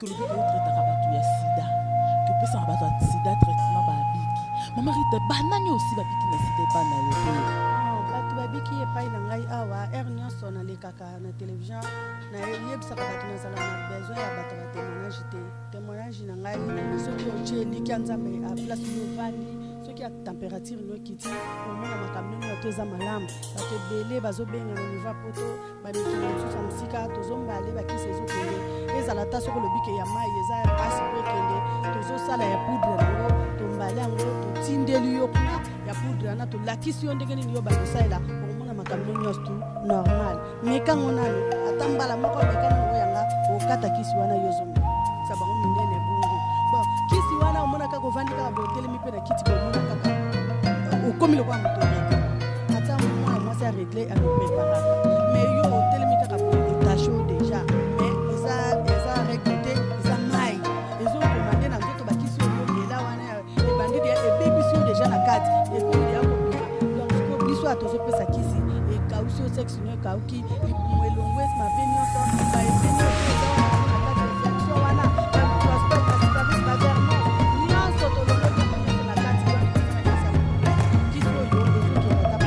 que le bébé traitera bato ya sida que pesa na bato ya sida traitement ba biki mama Rita banani aussi ba biki na sida pa na yo bato babiki epai na ngai awa r nyonso nalekaka na télévision nayebisaka bato nazala na besoin ya bato ya témoignage te témoignage na ngai soki otie eliki ya nzambe a place oyo ovandi soki ya température nokiti omona makambo nini oto eza malamu bato ebele bazobenga na niva poto bamikili mosusu ya mosika tozombale bakisi ezokende ezala ta soki olobike ya mai eza ya mpasi po ekende tozosala ya poudre nango tombale yango totindeli yo kuna ya poudre wana tolakisi yo ndenge nini yo bakosalela okomona makambo nyonso tu normal mekango nano ata mbala moko mekano nango yanga okata kisi wana yo zonga sa bango minene bongo bon kisi wana omona kaka ovandi kaka botelemi mpe na kiti komona kaka okomi lokwa moto reke ata mwana mwasi aregle akopreparaka mais yo otelemi kaka botashe o déjà mais eza regle te eza mai ezokomande na nzoto bakisi oyo lela wana ebandidi ebebisi yo déjà na kati ekomi ya kobima donc siko biso atozopesa kisi ekausi o sexe no ekauki libumu elongo mabe nyonso baepeni eza wana na kati réflexion wana transport service bavernement nyonso tolongoki nyonso na kati kisi oyo ezokenda ta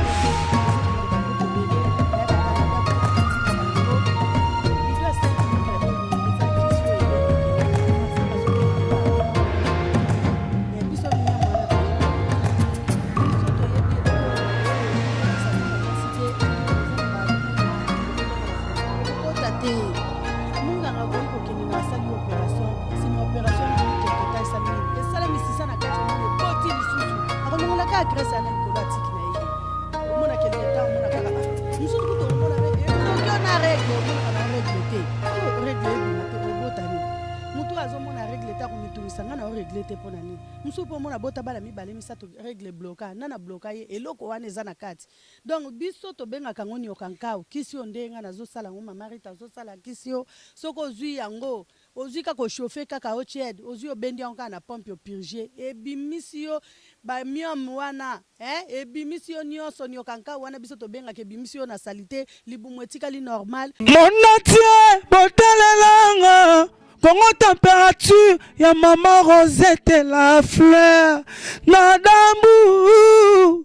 msupo mona bota bala mibale misato règle bloka nana bloka ye eloko wana eza na kati donc biso tobengaka ngo nioka nkao kisi yo ndenga nazosala ngo mama Rita azosala kisi yo soko ozwi yango ozwi kaka ochauffe kaka o tiède ozwi obendi yango kaka na pompe opurger ebimisi yo bamiome wana ebimisi yo nyonso nioka nkao wana biso tobengaka ebimisi yo na salite libumu etikali normal monatie botalelanga Congo température, ya maman Rosette la fleur, Nadambu.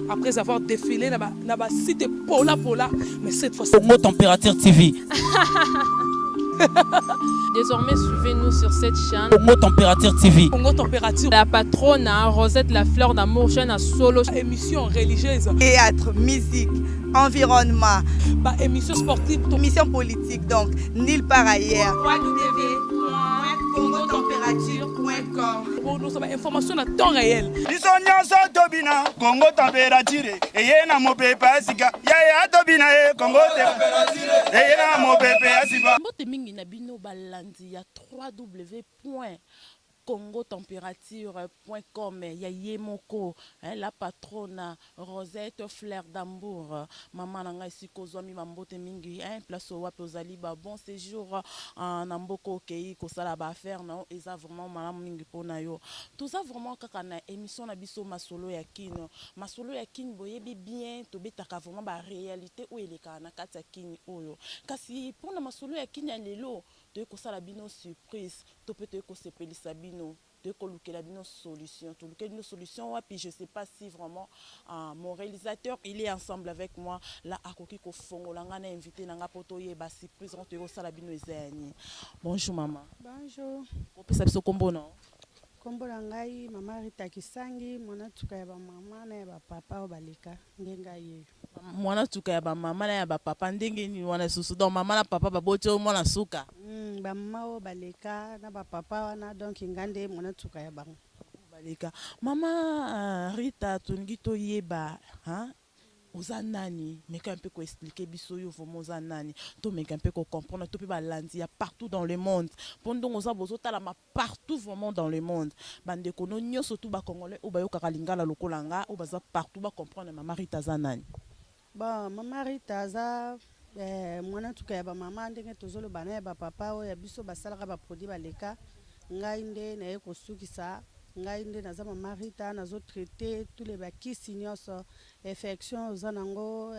Après avoir défilé na site Pola, mais cette fois Congo Température TV. Désormais, suivez-nous sur cette chaîne. Congo Température TV. Congo Température. La patronne Rosette la fleur d'amour, chaîne à solo. Émission religieuse. Théâtre, musique, environnement. Émission sportive. Émission politique, donc nulle part ailleurs. www.congotempérature.com. Pour nous, information à temps réel. Congo Température. Et na mo pepa sika. Ya tobina Congo Température. Et na mo pepa sika. Mbote mingi na bino balandi ya www.congotempérature.com ya yemoko la patronne Rosette fleur d'amour maman na ngai sikozwami mambote mingi place wapi ozali ba bon séjour na mboko kei kosala ba affaire na eza vraiment malamu mingi pona yo toza vraiment kaka na émission na biso masolo ya kino boyebi bien tobetaka vraiment ba réalité o eleka na kati ya kini oyo kasi pona masolo ya kini ya lelo toyekosala bino surprise to peut toyekosepelisa bino toyekolukela bino solution tolukela bino solution wapi je sais pas si vraiment mon réalisateur il est ensemble avec moi là akoki kofongola nga na invité na nga po toyeba surprise ngo toyekosala bino eza yani bonjour maman. Bonjour. Kopesa biso kombo no kombo na ngai mama Rita Kisangi mwana tuka ya ba mama na ya ba papa o baleka ndenga ye mwana tuka ya ba mama na ya ba papa ndenge ni wana susu donc mama na papa baboti o mwana suka ba mama o baleka na ba papa wana donc ngande mwana tuka ya bango baleka mama Rita toningi toyeba oza nani meka un peu ko expliquer biso yo vraiment oza nani to meka un peu ko comprendre to pe balandi ya partout dans le monde pendant oza bozotala ma partout vraiment dans le monde bande kono nyonso tout ba congolais o ba yo kaka lingala lokolanga o baza partout ba comprendre mama Rita za nani bon mama Rita za mwana tuka ya ba mama ndenge tozolo bana ya ba papa o ya biso basalaka ba produit baleka ngai nde na ye kosukisa ngai nde naza mama Rita nazo traiter tous les bakisi nyonso infection oza nango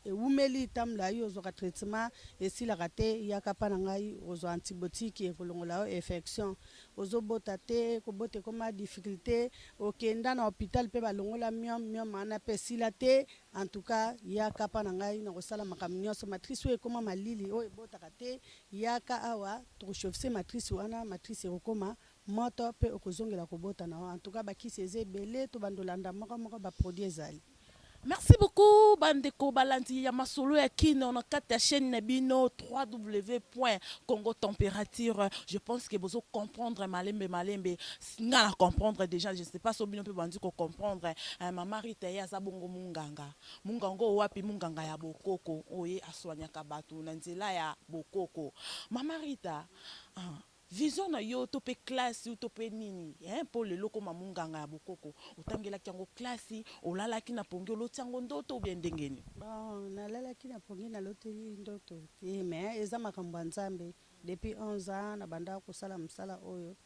ewumeli tamla yo ozwaka traitement esilaka te yaka mpa na ngai ozwa antibiotique ekolongola yo infection ozobota te kobota ekoma difficulté okenda na hôpital mpe balongola miom wana mpe esila te en tout cas yaka mpa na ngai na kosala makambo nyonso matrice oyo ekoma malili oyo ebotaka te yaka awa tokoshofise matrice wana matrice ekokoma moto mpe okozongela kobota na en tout cas bakisi eza ebele to bandolanda moko baproduit ezali. Merci beaucoup bandeko balandi ya masolo ya kino na kati ya chaîne na bino www.congotempérature. Je pense que vous comprendre malembe ngana comprendre déjà, je sais pas si bino pe bandi ko comprendre. Mama Rita ya zabongo munganga wapi munganga ya bokoko oye aswanyaka batu na nzela ya bokoko. Mama Rita vision na yo to pe classe ou to pe nini pour le loko mamunganga ya bokoko utangela kyango classe olala kina pongi lo tyango ndoto bien ndengeni bon nalala kina pongi na loteli ndoto mais eza makambo nzambe depuis 11 ans na banda kosala msala oyo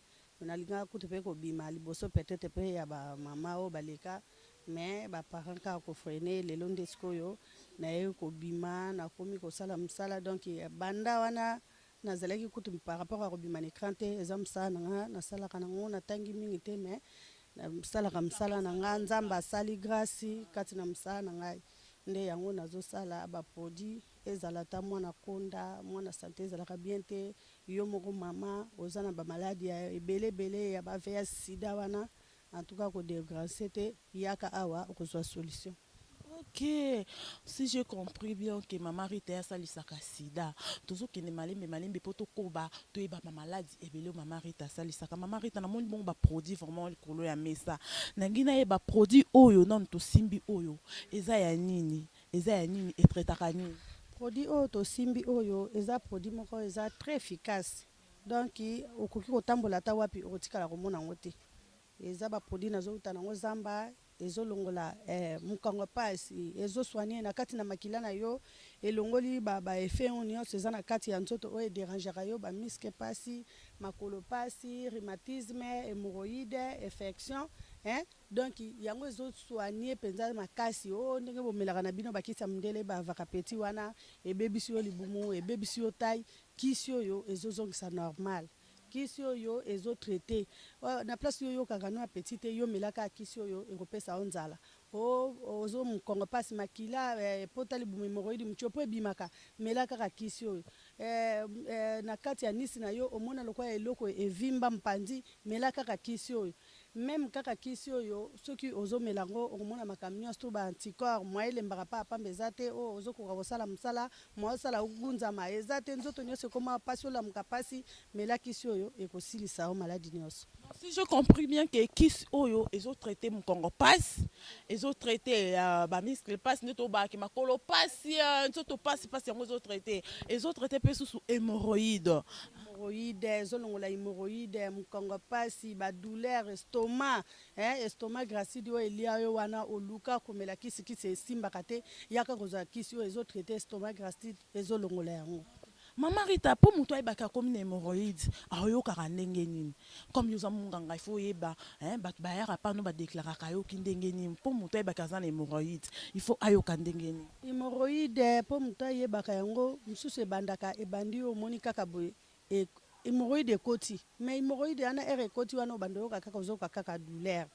nalinga kutu pe ko bima liboso peut-être pe ya ba mama o baleka mais ba parents ka ko freiner le londe skoyo na ye ko bima na komi kosala msala donc banda wana nazalaki kutu par rapport à kobima na écran te eza msala nanga nasalaka nango natangi mingi te mais nasalaka msala nanga nzambe asali grâce kati na msala na ngai nde yango nazosala baproduit ezala ta mwana konda mwana santé ezalaka bien te yo moko mama oza na bamaladi ya ebele ya bavea sida wana en tout cas kodegrase te yaka awa okozwa solution. Ok, si j'ai compris bien que Mama Rita ya salisaka sida, toujours que ne malembe poto koba to eba ma maladie ebele Mama Rita salisaka. Mama Rita na moni bon ba produit vraiment likolo ya mesa. Na ngina eba produit oyo non to simbi oyo. Eza ya nini etretaka nini? Produit oyo to simbi oyo eza produit moko eza très efficace. Donc okoki kotambola ta wapi okotikala komona ngote. Eza ba produit nazouta nango zamba ezolongola mukango pasi ezosoigner na kati na makila na yo elongoli ba effet nyonso eza na kati ya nzoto oyo dérangera yo ba miske pasi makolo pasi rhumatisme hémorroïde infection donc yango ezosoigner penza makasi o ndenge bomelaka na bino bakisa mundele ba vaka petit wana ebebisi yo libumu ebebisi yo taille kisi oyo ezozongisa normal kisi oyo ezo traité na place yo kaka no appétit yo melaka kisi oyo ekopesa onzala ozo mukongo pasi makila potali bumemoroidi mchopo ebimaka melaka ka kisi oyo na kati ya nisi na yo omona lokwa eloko evimba mpandi melaka ka kisi oyo même kaka kisi oyo soki ozo melango omona makamio sto ba anticorps moile mbaka pa pamba ezate o ozo ko kosala msala moasala ugunza ma ezate nzoto nyose koma pasi ola mukapasi melaka kisi oyo ekosilisa o maladie nyose. Si je compris bien que kisi oyo ezo traiter mukongo passe ezo traiter ba muscle passe neto ba ki makolo passe nzoto passe yango ezo traiter pe sous hémorroïde ezolongola hémorroïde mukongo pasi ba douleur estomac estomac gracide oyo elia yo wana oluka komela kisi esimbaka te yaka kozwa kisi oyo ezo traiter estomac gracide ezolongola yango. Mama Rita po muto ayebaka komi na hémorroïde ayoka ndenge nini comme yoza munganga il faut yeba bato bayaka pano badeklaraka yoki ndenge nini po muto ayebaka aza na hémorroïde il faut ayoka ndenge nini. Hémorroïde po muto ayebaka yango mosusu ebandi omoni kaka boye hémorroïde ekoti mais hémorroïde ana ekoti wana obanda oyoka kaka ozoyoka kaka douleur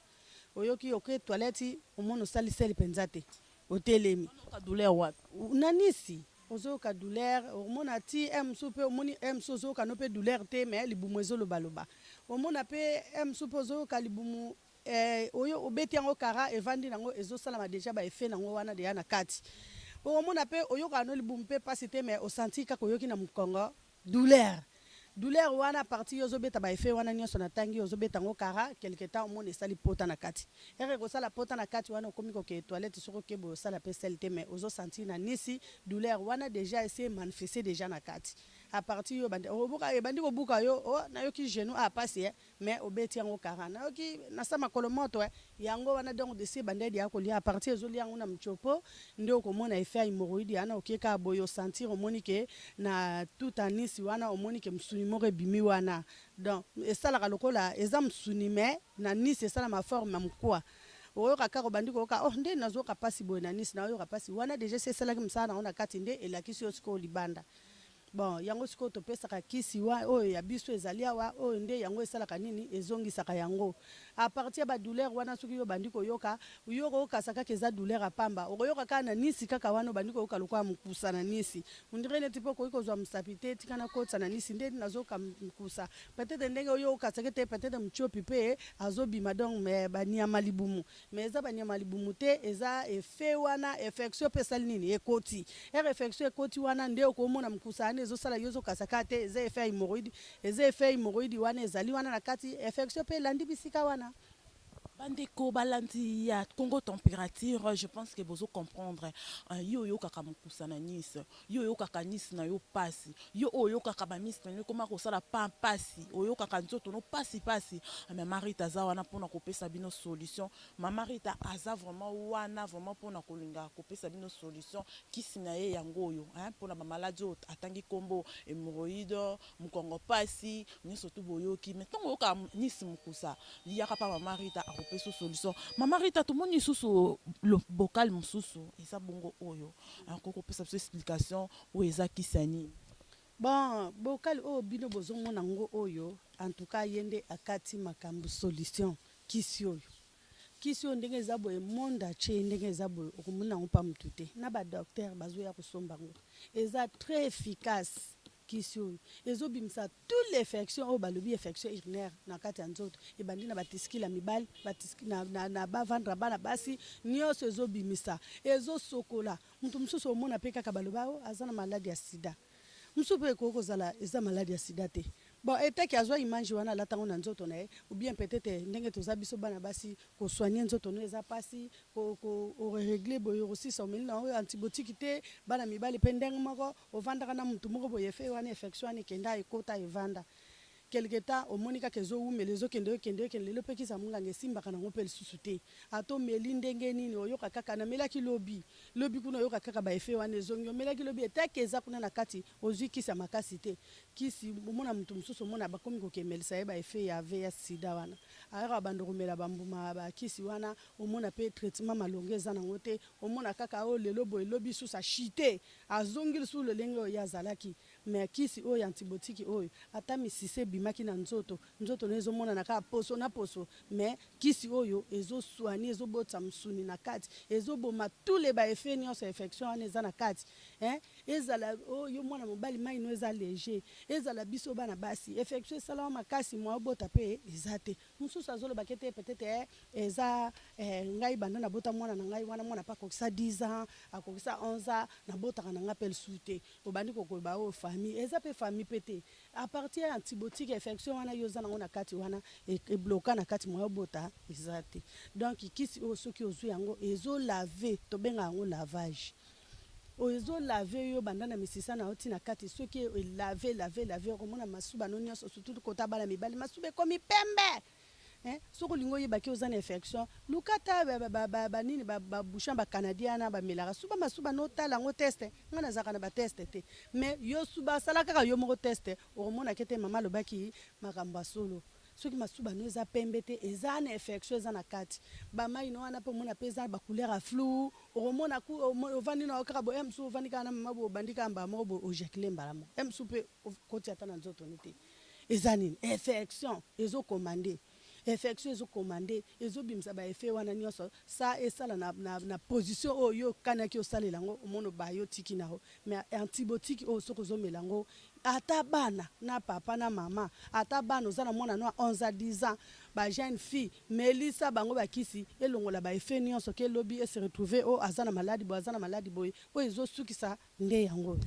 oyoki oke toilette omona osaliseli penza te otelemi douleur wapi nanisi ozoyoka douleur omona ti mso pe omoni mso ozoyoka no pe douleur te mais libumu ezolobaloba omona pe mso pe ozoyoka libumu oyo obeti yango kara evandi nango ezosalama deja ba effet nango wana deya na kati omona pe oyoka no libumu pe pasi te mais osanti kaka oyoki na mukongo douleur wana parti ozobeta ba effet wana nyonso na tangi ozobeta ngo kara quelque temps omona esali pota na kati kosala pota na kati wana okomi koke toilette soko kebo osala pe selte mais ozo sentir na nisi douleur wana déjà essayer manifester déjà na kati à partir yo bande obuka e bandi ko buka yo na yo ki genou a passer mais obeti yango 40 na yo ki na sama kolomoto yango wana donc de ces bande dia ko lia à partir zo lia nguna mchopo ndio ko mona effet hémorroïde ana okeka boyo sentir omonike na tout anisi wana omonike msuni mo bimi wana donc esalaka lokola eza msuni mais na nisi esala ma forme mkwa oyo kaka bandi ko ka nde nazoka pasi boye na nisi na oyo ka pasi wana déjà c'est cela qui msana ona kati nde elakisi yo siko libanda bon yango siko topesaka kisi wa oyo ya biso ezali awa oyo nde yango esalaka nini ezongisaka yango à partir ba douleur wana soki yo bandi koyoka uyoko kasaka keza douleur apamba okoyoka kana nisi kaka wana bandi koyoka lokwa mkusa na nisi undire ne tipo ko kozwa msapite tikana kotsa na nisi nde nazoka mkusa peut-être ndenge oyo kasaka te peut-être mchopi pe azobima donc mais bania malibumu mais eza bania malibumu te eza effet wana infection pesal nini ekoti infection ekoti wana nde okomona mkusa ezosala yozo kasaka te eza effet hémorroïde wana ezali wana na kati infection pe landi bisika wana bandeko balandi ya Congo température je pense que bozo comprendre yo kaka mukusa na Nice yo kaka Nice na yo pasi yo kaka ba Nice na koma ko sala pa pasi yo kaka nzoto no pasi mais Marita za wana pona kopesa bino solution Marita aza vraiment wana vraiment pona kolinga kopesa bino solution kisi na ye yango yo pona ba maladie atangi kombo hémorroïde mukongo pasi nyoso tu boyoki mais tongo ka Nice mukusa yaka pa Marita peso solution mama Rita tout monde sous le bocal mususu eza bongo oyo encore pesa explication o eza kisani bon bocal o bino bozongo nango oyo en tout cas yende akati makambu solution kisi oyo ndenge eza boye monde ache ndenge eza boye okomona ngo pa mutute na ba docteur bazoya kosomba ngo eza très efficace kisi oyo ezobimisa toutes les infections au balobi infection urinaire na kati ya nzoto ebandi na batiskila mibali batiski na bavandra bana basi nyonso ezobimisa ezosokola mutu mususu omona pe kaka baloba aza na maladie ya sida mususu pe kokozala eza maladie ya sida te bon etaki azwa image wana latango na nzoto na ye ou bien peut-être ndenge toza biso bana basi ko soigner nzoto no eza pasi ko régler boyo aussi someli na antibiotique te bana mibali pe ndenge moko ovandaka na mutu moko boye fe wana infection ane kenda ekota evanda quelque temps omonika kezo umelezo kende lelo pe kisa munga ngesimbaka na ngopel susute ato meli ndenge nini oyoka kaka na melaki lobi kuna oyoka kaka ba efe wana ezongi melaki lobi etakeza kuna na kati ozwi kisa makasi te kisi mona mutu mususu mona bakomi kokemelisa ye ba efe ya VIH sida wana ayaka bando komela bambuma ba kisi wana omona pe traitement malonge za nango te omona kaka o lelo boye lobi susa shite azongi su lolenge oyo yazalaki mais kisi oyo antibiotique oyo ata misise bimaki na nzoto nezo mona na ka poso na poso mais kisi oyo ezo soigner ezo botsa msuni na kati ezo boma tous les ba effets nyonso infection ane za na kati ezala oyo mwana mobali mai no eza léger ezala biso bana basi infection sala makasi mwa bota pe ezate mususu azolo bakete peut-être eza ngai banda na bota mwana na ngai wana mwana pa kokisa 10 ans akokisa 11 ans na bota kana ngapel sute obandi kokoba o famille eza pe famille pété à partir antibiotique infection wana yoza na ngona kati wana e bloka na kati mwa bota ezate donc kisi o soki ozu yango ezo laver to benga ngo lavage ozo laver yo banda na misisa na oti na kati soki laver komona masuba no nyonso surtout kota bala mibali masuba komi pembe soko lingo yebaki ozana infection lukata ba nini ba bouchon ba canadiana ba melara suba masuba no tala ngo teste ngana zaka na ba teste te mais yo suba sala kaka yo moko teste omona kete mama lobaki makamba solo soki masuba no eza pembe te eza na infection eza na kati ba mai no wana pe mona peza ba couleur a flou omona ku ovandi na okaka bo emsu ovandi kana mama bo bandika mba mo bo ojekle mbala mo emsu pe koti atana nzoto ni te eza nini infection ezo commander infection ezo commander ezo bimsa ba effet wana nyonso sa esala na position oyo kana ki osalela ngo omono biotique na ho mais antibiotique o soko zo melango ata bana na papa na mama ata bana ozana mwana no 11 à 10 ans ba jeune fille melisa bango bakisi elongola ba effet nyonso ke lobby et se retrouver o azana maladie boy o ezo sukisa nde yango.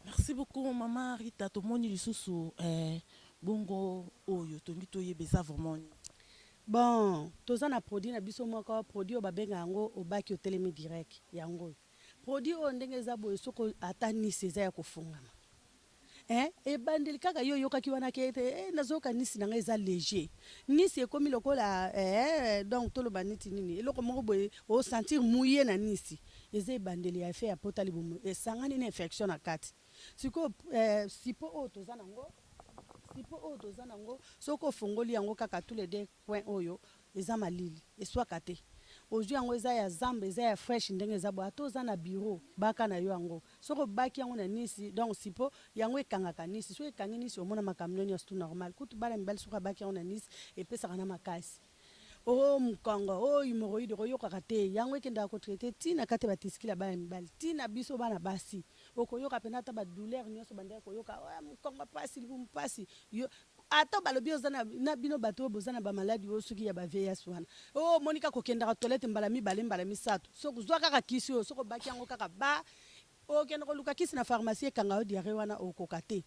Merci beaucoup maman Rita tomoni lisusu bongo oyo tongi toyebeza vraiment bon toza na produit na biso moko produit obabenga yango obaki otelemi direct yango produit o ndenge za boye soko ata Nice eza ya kofungama ebandeli kaka yo yokaki wana ke ete nazoyoka nisi na ngai eza léger nisi ekomi lokola donc toloba neti nini eloko moko boye osentir mouye na nisi eza ebandeli ya efe ya pota libumu esangani na infection na kati sikoyo sipo oyo toza nango soki ofongoli yango kaka tous les deux coins oyo eza malili eswaka te ozwi yango eza ya zamba eza ya fresh ndenge eza boye ata oza na bureau baka na yo yango soki obaki yango na nisi donc sipo yango ekangaka nisi soki ekangi nisi omona makambo nyonso tout normal kutu bana mibali soki abaki yango na nisi epesaka na makasi mokongo hemorroïde koyokaka te yango ekendaka kotraite ntina kati batisikila bana mibali ntina biso bana basi okoyoka pena ata badouleur nyonso bandeka koyoka mokongo mpasi libumu mpasi ata balobi oza na bino bato oyo boza na bamaladi oyo soki ya baveyasi wana monika kokendaka toilette mbala mibale mbala misato soki zwa kaka kisi oyo soki obaki yango kaka okende koluka kisi na pharmacie ekanga yo diare wana okoka te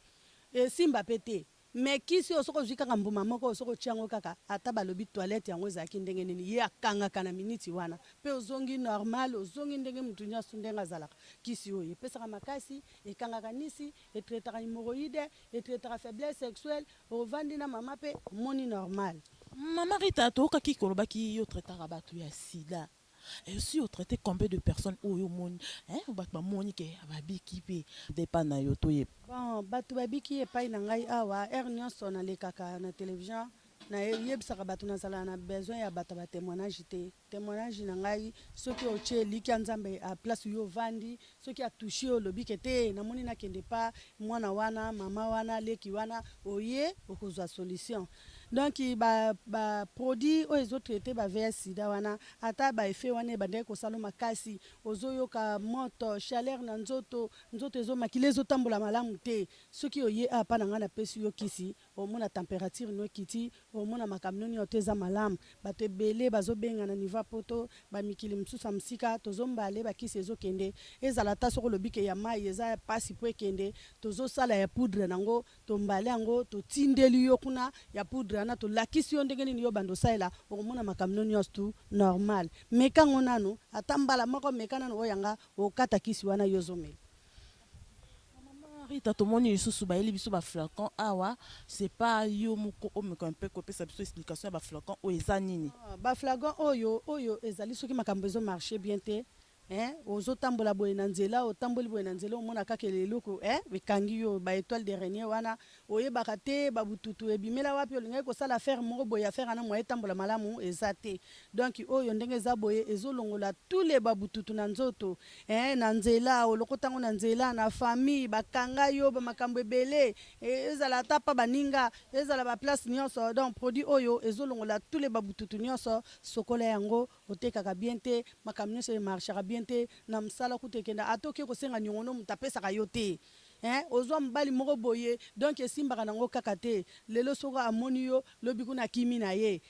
esimba pe te me kisi oyo soki ozwi kaka mbuma moko oyo soki otia yango kaka ata balobi toilette yango ezalaki ndenge nini ye akangaka na miniti wana mpe ozongi normal ozongi ndenge mutu nyonso ndenge azalaka kisi oyo epesaka makasi ekangaka nisi etraitaka hemorroïde etraitaka faiblesse sexuelle ovandi na mama mpe omoni normal. Mama Rita tokaki kolobaki yo traitaka bato ya sida et aussi au traité combien de personnes oyo moni bato bamoni ke babiki mpe depa na yo toyeba bon bato babiki epai na ngai awa ere nyonso nalekaka na télévision nayebisaka bato nazala na besoin ya bato batémoignage te témoignage na ngai soki otie eliki ya nzambe a place yo ovandi soki atouche olobi ke te namoni nakende pa mwana wana mama wana leki wana oye okozwa solution donc produit oyo ezotraite bavea sida wana ata baefe wana ebandeki kosala makasi ozoyoka moto chaleur na nzoto ezomakila ezotambola malamu te soki oye apa na ngai napesi yo kisi omona température no ekiti omona makambo nini oyo te eza malamu bato ebele bazobenga na niveau poto bamikili mosusu ya mosika tozombale bakisi ezokende ezala ata soki olobi ke ya mai eza pasi mpo ekende tozosala ya poudre nango tombale yango totindeli yo kuna ya poudre wana tolakisi yo ndenge nini yo bando osalela okomona makambo nyonso tu normal mekango nano ata mbala moko meka nano oyo yanga okata kisi wana yo ozomela. Rita tomoni lisusu bayeli biso baflacon awa c'est pas yo moko omeka mpe kopesa biso explication ya baflacon oyo eza nini baflacon oyo ezali soki makambo ezomarche bien te ozotambola boye na nzela otamboli boye na nzela omona kaka eloko ekangi yo baétoile de renier wana oyebaka te babututu ebimela wapi olingaki kosala affaire moko boye affaire wana moye etambola malamu eza te donc oyo ndenge eza boye ezolongola tous les babututu na nzoto na nzela olokotango na nzela na famille bakanga yo bamakambo ebele ezala ata pa baninga ezala baplace nyonso donc produit oyo ezolongola tous les babututu nyonso sokola yango otekaka bien te makambo nyonso emarchaka bien te na msala kutekenda atoki kosenga nyongono mutu apesaka yo te ozwa mobali moko boye donc esimbaka nango kaka te lelo soko amoni yo lobi kuna kimi na ye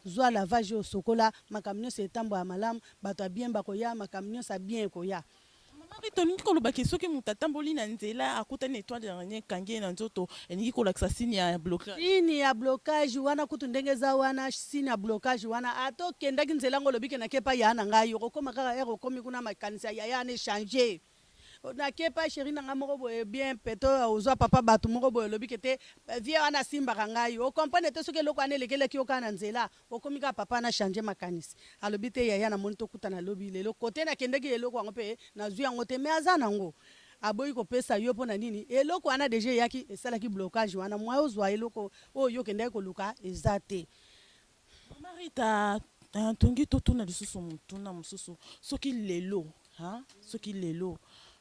zwa lavage oyo sokola makambo nyonso etambo ya malamu bato abien bakoya makambo nyonso abien ekoya. Mari tolingi kolobaki soki mutu atamboli na nzela akutani étoile de renier ekangi ye na nzoto elingi kolakisa sini ya blocage sini ya blocage wana kutu ndenge eza wana sini ya blocage wana atokendaki nzela ngo olobi ke nakepa ya na ngai okokoma kaka ere okomi kuna makanisa ya yana échanger nakepa chéri na ngai moko boye bien peto ozwa papa bato moko boye olobi ke te vie wana asimbaka ngai okomprendre te soki eloko wana elekeleki yo kaka na nzela okomi kaka papa na change makanisi alobi te yaya namoni tokutana alobi lelo kote nakendeki eloko yango mpe nazwi yango te me aza nango aboyi kopesa yo mpo na nini eloko wana deja eyaki esalaki blocage wana mwa ozwa eloko oyo yokendaki koluka eza te. Marita tongi totuna lisusu mutuna mosusu soki lelo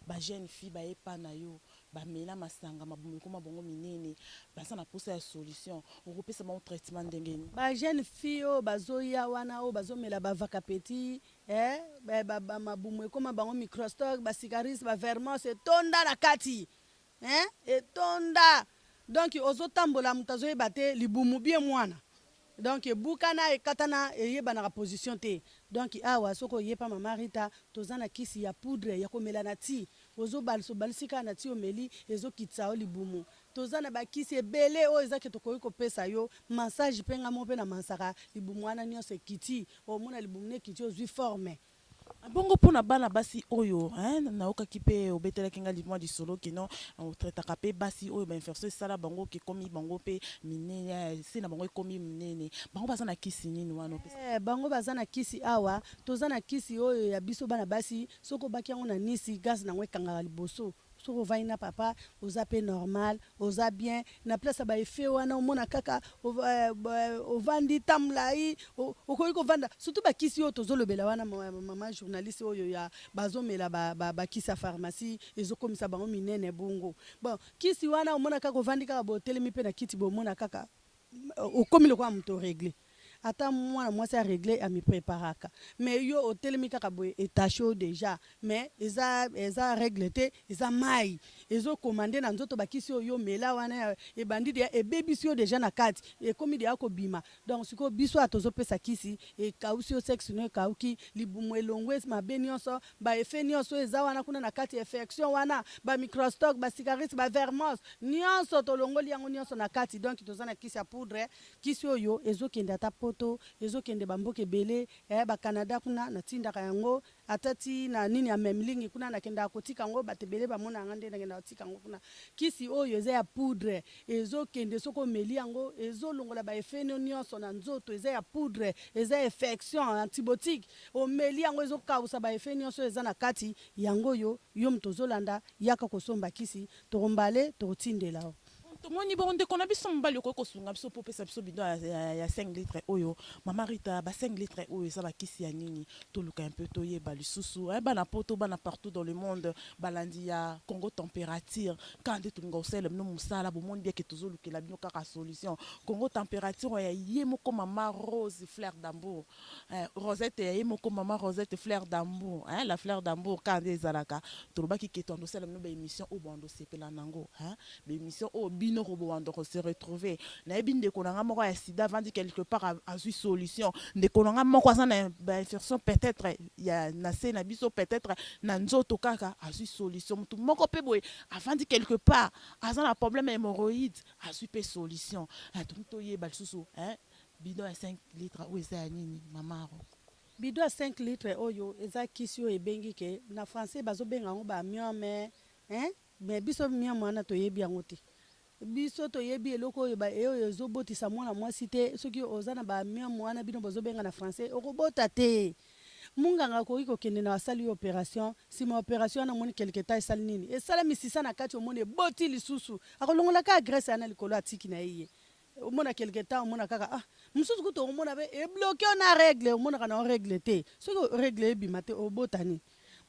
ba jeune fille bayepa na yo bamela masanga mabumu ekoma bongo minene baza na posa ya solution okopesa bango traitement ndenge nini ba jeune fille oyo bazoya wana oyo bazomela bavaka petit mabumu ekoma bango microstock basicaris bavermos etonda na kati etonda donc ozotambola moto azoyeba te libumu bien mwana donc bukana ekatana eyebanaka position te donc awa soko oyepa mama Rita toza na kisi ya poudre ya komela na ti ozobalisika na ti omeli ezokitisa yo libumu toza na bakisi ebele oyo ezaki tokoki kopesa yo massage mpe nga mo mpe na mansaka libumu wana nyonso ekiti omona libumu na ekiti ozwi forme bongo mpona bana basi oyo naokaki mpe obetelaki nga limwa lisolo kino otretaka mpe basi oyo bainfection esala bango kekomi bango mpe minene se na bango ekomi minene bango baza na kisi nini wana bango baza na kisi awa toza na kisi oyo ya biso bana basi soki obaki yango na nisi gaz nango ekangaka liboso soki ovandi na papa oza mpe normal oza bien na place ya baefe wana omona kaka ovandi tamolai okoki kovanda surtout bakisi oyo tozolobela wana mama journaliste oyo ya bazomela bakisi ya pharmacie ezokomisa bango minene bongo bon kisi wana omona kaka ovandi kaka botelemi mpe na kiti bomona kaka okomi lokola moto regle ata mwana mwasi aregle amipreparaka mais yo otelemi kaka boye etache o déjà mais eza regle te eza mai ezokomande na nzoto bakisi oyo mela wana ebandi deya ebebisi yo déjà na kati ekomi deya kobima donc sikoyo biso atozopesa kisi ekausi yo sexe no ekauki libumu elongwe mabe nyonso baefe nyonso eza wana kuna na kati infection wana bamicrostock basicaris bavermos nyonso tolongoli yango nyonso na kati donc toza na kisi ya poudre kisi oyo ezokende ata poto ezokende bamboka ebele bacanada kuna natindaka yango atati na nini ya memlingi kuna nakendaka kotika yango bato ebele bamona yango nde nakendaka kotika yango kuna kisi oyo eza ya poudre ezokende soki omeli yango ezolongola baefe nyonso na nzoto eza ya poudre eza infection antibiotique omeli yango ezokausa baefe nyonso eza na kati yango oyo yo moto ozolanda yaka kosomba kisi tokombale tokotindela o tomoni bongo ndeko na biso mobali okoki kosunga biso mpo opesa biso bido ya 5 litre oyo mama Rita ba 5 litre oyo eza bakisi ya nini toluka un peu toyeba lisusu bana poto bana partout dans le monde balandi ya Congo température quand nde tolinga osala bino mosala bomoni bien ke tozolukela bino kaka solution Congo température ya ye moko mama Rose Fleur d'Ambour Rosette ya ye moko mama Rosette Fleur d'Ambour la Fleur d'Ambour quand nde ezalaka tolobaki ke tondosala bino baémission oyo bandosepela nango baémission oyo bino roboando se retrouver na yebi ndeko nanga moko ya sida vandi quelque part azui solution ndeko nanga moko aza na infection peut-être ya na se na biso peut-être na nzoto kaka azui solution mutu moko pe boye avandi quelque part aza na problème hémorroïde azui pe solution to yeba lisusu bidon ya 5 litres oyo eza ya nini mamaro bidon ya 5 litres oyo eza kisi oyo ebengi ke na français bazobenga yango bamiome mais biso miome wana toyebi yango te biso toyebi eloko oyo ezobotisa mwana mwasi te soki oza na bamiome wana bino bozobenga na français okobota te munganga akoki kokende na basali yo opération nsima opération wana omoni quelque temps esali nini esala misisa na kati omoni eboti lisusu akolongola ka agresse yana likolo atiki na ye omona quelque temps omona kaka mosusu kutu omona be ebloke na règle omonaka na règle te soki règle ebima te obotani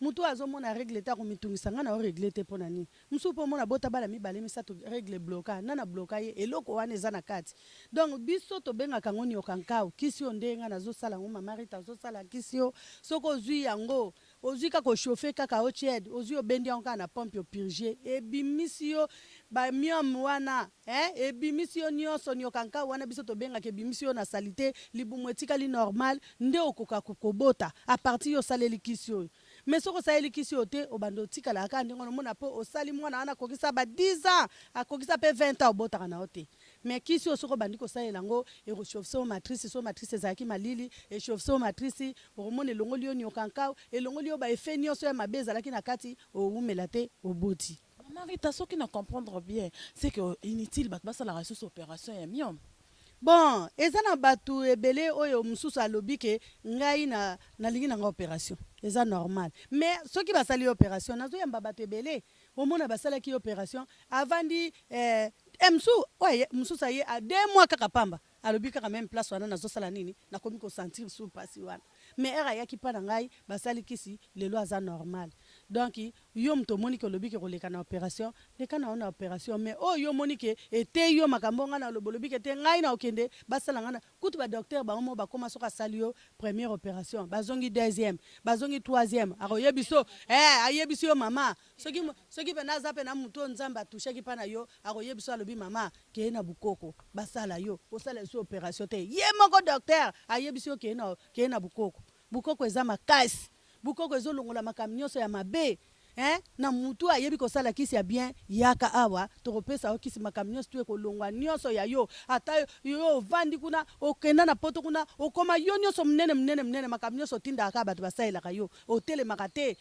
mutu azomona règle te akomitungisa nga na règle te mpona nini mosusu mpo omona bota bala mibale misato règle bloka nana bloka ye eloko wana eza na kati donc biso tobengaka yango niokankao kisi yo nde nga nazosala yango mama Rita azosala kisi yo soki ozwi yango ozwi kaka ochauffe kaka otiede ozwi obendi yango kaka na pompe opurgie ebimisi yo bamiome wana ebimisi yo nyonso niokankao wana biso tobengaka ebimisi yo na salite libumu etikali normal nde okoka kobota apartir yo osaleli kisi oyo mais soki osaleli kisi yo te obanda otikala kaka ndenge omona mpo osali mwana wana akokisa ba 10 ans akokisa mpe 20 ans obotaka na yo te mais kisi oyo soki obandi kosalela yango ekochauffe o matrice so matrice ezalaki malili echauffe o matrice okomona elongoli yo niokankao elongoli yo baefe nyonso ya mabe ezalaki na kati owumela te oboti mama Rita soki na comprendre bien c'est que inutile bato basalaka susu opération ya miome bon eza na bato ebele oyo mosusu alobi ke ngai nalingi nanga opération eza normal mais soki basali opération nazoyamba bato ebele omona basalaki opération avandi mosusu aye a 2 mois kaka pamba alobi kaka même place wana nazosala nini nakomi kosentir su pasi wana mais ere ayaki mpa na ngai basali kisi lelo aza normal donc yo moto omoni ke olobi ke koleka na opération leka na yo na opération mais oyo yo omoni ke ete yo makambo nga na olobi ke te ngai na okende basala nga na kutu badocteur bango mo bakoma soki asali yo première opération bazongi deuxième bazongi troisième ayebisi yo mama soki mpe naza mpe na moto nzambe atushaki mpa na yo akoyebiso alobi mama keye na bukoko basala yo osala so opération te ye moko docteur ayebisi yo keye na bukoko eza makasi bukoko ezolongola makambo nyonso ya mabe na mutu ayebi kosala kisi ya bien yaka awa tokopesa okisi makambo nyonso tu ekolongwa nyonso ya yo ata yo ovandi kuna okenda na poto kuna okoma yo nyonso munene makambo nyonso otindaka bato basalelaka yo otelemaka te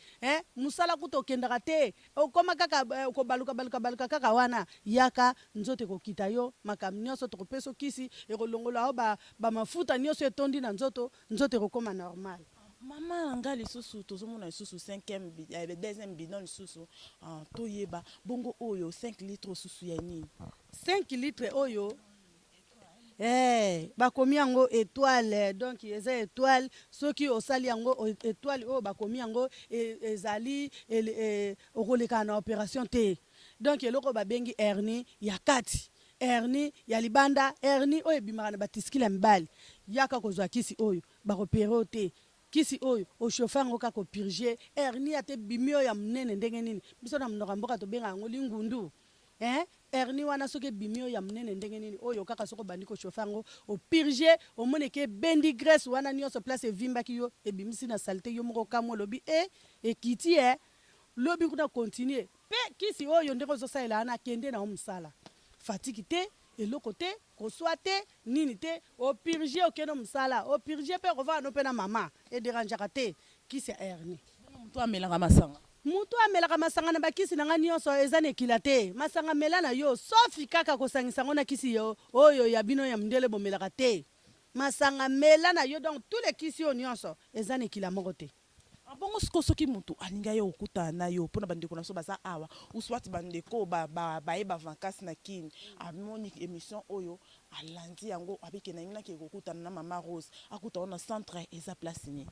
musala kuta okendaka te okoma kaka okobaluka kaka wana yaka nzoto ekokita yo makambo nyonso tokopesa okisi ekolongola yo bamafuta nyonso etondi na nzoto ekokoma normal. Mama nga lisusu tozomona lisusu 2e bidon lisusu toyeba bongo oyo 5 litres susu ya nini 5 litres oyo bakomi yango étoile donc eza étoile soki osali yango étoile oyo bakomi yango ezali okoleka na opération te donc eloko babengi hernie ya kati hernie ya libanda hernie oyo ebimaka na batiskile ya mibali yaka kozwa kisi oyo bakopere te kisi oyo oshofa yango kaka opurge hernie ate bimi oyo ya munene ndenge nini biso na mnoka mboka tobenga yango lingundu hernie wana soki ebimi oyo ya munene ndenge nini oyo kaka soko bandi koshofa yango opurge omoneke bendi graisse wana nyonso place evimbaki yo ebimisi na salite yo moko kamwe olobi ekiti lobi kuna continue pe kisi oyo ndenge ozosalela wana akende na yo mosala fatiki te eloko te koswa te nini te opurge okende mosala opurge mpe kovaa no mpe na mama ederanjaka te kisi ya hernie. Mutu amelaka masanga mutu amelaka masanga na bakisi na nga nyonso eza na ekila te masanga mela na yo sofi kaka kosangisa ngo na kisi yo oyo ya bino ya mindele bomelaka te masanga mela na yo donc tous les kisi oyo nyonso eza na ekila moko te. bongo soki mutu alinga yo okutana na yo mpona bandeko na so baza awa uswati bandeko bayeba vankasi na kini amoni émission oyo alandi yango abike na ngina ke kokutana na mama Rose akutana na centre eza place ni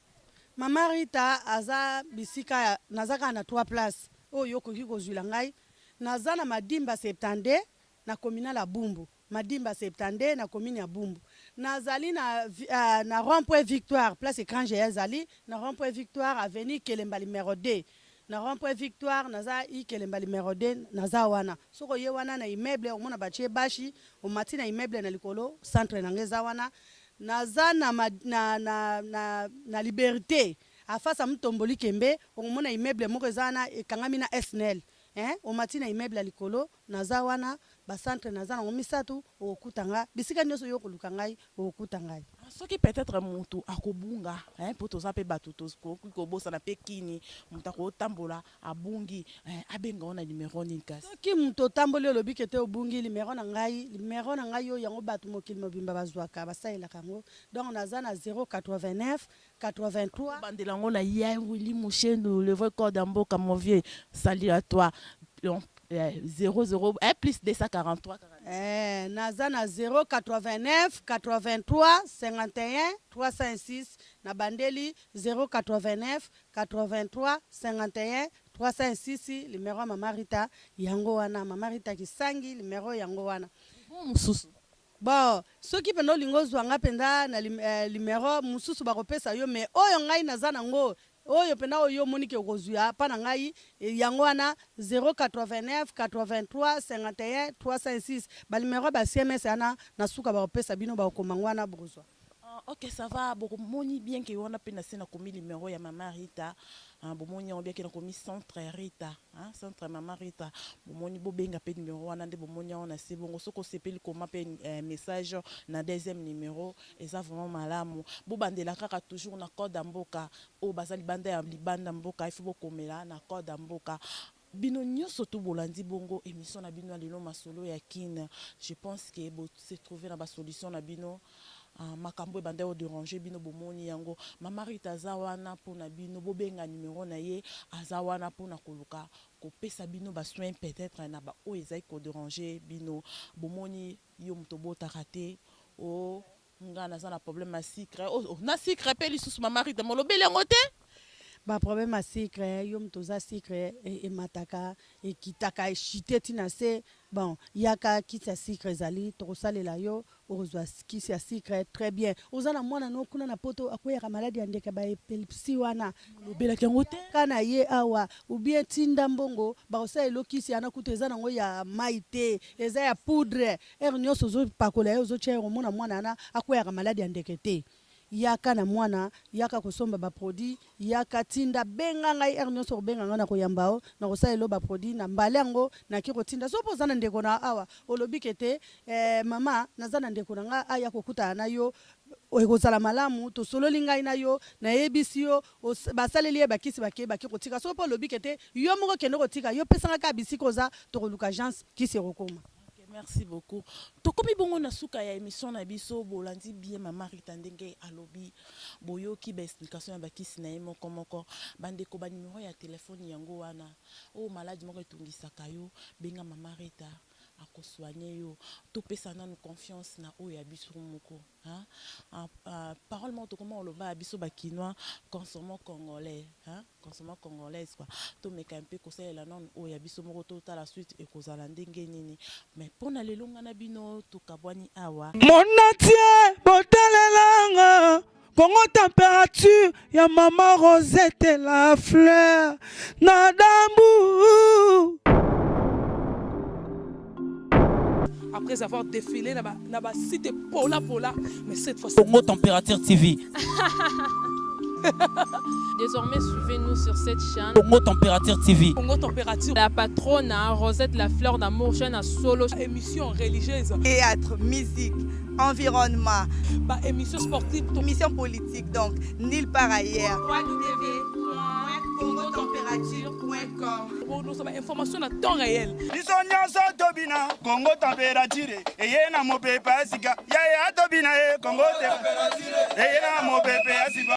mama Rita aza bisika nazaka na 3 places oyo koki kozwila ngai naza na Madimba 70 na communale ya Bumbu Madimba 70 na commune ya Bumbu nazali na rond-point Victoire place écran ezali na rond-point Victoire avenue Kelemba numéro 2 na rond-point Victoire naza Kelemba numéro 2 naza wana soko ye wana na immeuble omona batie bashi omati na immeuble na likolo centre na ngeza wana naza na Liberté afasa mtomboli kembe omona immeuble moko ezana ekangami na SNL omati na immeuble likolo naza wana ba centre naza na misatu okutanga bisika nyonso yo koluka ngai okuta ngai soki peut-être mutu akobunga po toza pe bato kobosa na pe kini mutu akotambola abungi abenga ona numéro nini kasi soki mutu otamboli olobi kete obungi numéro na ngai yo yango bato mokili mobimba bazwaka basalelaka yango donc naza na 089 83 bandela ngo na ya Willy Mouchendo le vrai corps d'amboka mon vieux salut à toi 00 plus 243 naza na 089 83 51 306 na bandeli 089 83 51 306 numéro mama Rita yango wana mama Rita Kisangi numéro yango wana mususu bon soki pendo lingo zwanga penda na numéro mususu bakopesa yo mais oyo ngai naza nango oyo pena oyo monike okozwa pa na ngai yango wana 089 83 51 306 ba numéro ba SMS ana na suka bakopesa bino bakomangwa na bozwa. Ok, ça va. Bomoni bien que on a peine na komi numéro ya mama Rita. Bomoni on bien que na komi centre Rita, centre mama Rita. Bomoni bo benga pe numéro wana nde bomoni on a c'est bon soko sepeli koma pe message na deuxième numéro et ça vraiment malamu. Bo bandela kaka toujours na code mboka o bazali banda ya libanda mboka il faut bokomela na code mboka. Bino nyonso to bolandi bongo émission na bino lelo masolo ya kin. Je pense que bo se trouver na ba solution na bino. Makambo bande o déranger bino bomoni yango mama Rita zawana pona bino bobenga numéro na ye azawana pona koluka kopesa bino ba soin peut-être na ba o ezai ko déranger bino bomoni yo mtobo takate o ngana za na problème à sucre na sucre pe lisusu mama Rita molobele ngote ba problème à sucre yo mtoza sucre e mataka e kitaka chité tina se bon yaka kisi ya sucre zali tokosalela yo ozwa kisi ya sucre très bien ozana mwana no kuna na poto akoyaka maladi ya ndeke ba epilepsie wana lobelaki yango te kana ye awa ou bien tinda mbongo bakosalela kisi yana kuta eza nango ya mai te eza ya poudre nyonso ozopakola ye ozotia omona mwana ana akoyaka maladi ya ndeke te yaka na mwana yaka kosomba ba produit yaka tinda benga ngai nyonso benga ngana koyamba o na kosalela ba produit na mbale yango na ki kotinda so poza na ndeko na awa olobi kete mama naza na ndeko na nga aya kokuta na yo ekozala malamu tosololi ngai na yo na yebisi yo basaleli bakisi baki kotika so po olobi kete yo moko kende kotika yo pesanga ka bisiko koza tokoluka agence kisi rokoma. Merci beaucoup. Tokomi bongo na suka ya émission na biso bolandi bien mama Rita ndenge alobi boyo ki ba explication ya bakisi na yemo komoko bande ko ba numéro ya téléphone yango wana o malade moko etungisaka yo benga mama Rita akosoigner yo to pesa na confiance na o ya biso moko hein parole mo to comment oloba biso ba kinois consommons congolais hein consommons congolaise quoi to meka un peu kosela non o ya biso moko to ta la suite e kozala ndenge nini mais pona lelo ngana bino to kabwani awa monatie botalelanga Congo température ya mama Rosette la fleur na dambu. Après avoir défilé dans la cité Pola, mais cette fois-ci. Congo Température TV. Désormais, suivez-nous sur cette chaîne. Congo Température TV. Congo Température. La patronne Rosette la fleur d'amour, chaîne à solo. Émission religieuse. Théâtre, musique, environnement. Bah, émission sportive. Émission politique, donc nulle part ailleurs. www.congotempérature.com. Pour nous avoir information à temps réel. biso nyonso tobina Congo température eye na mopepe asika yaya tobina Congo température eye na mopepe asika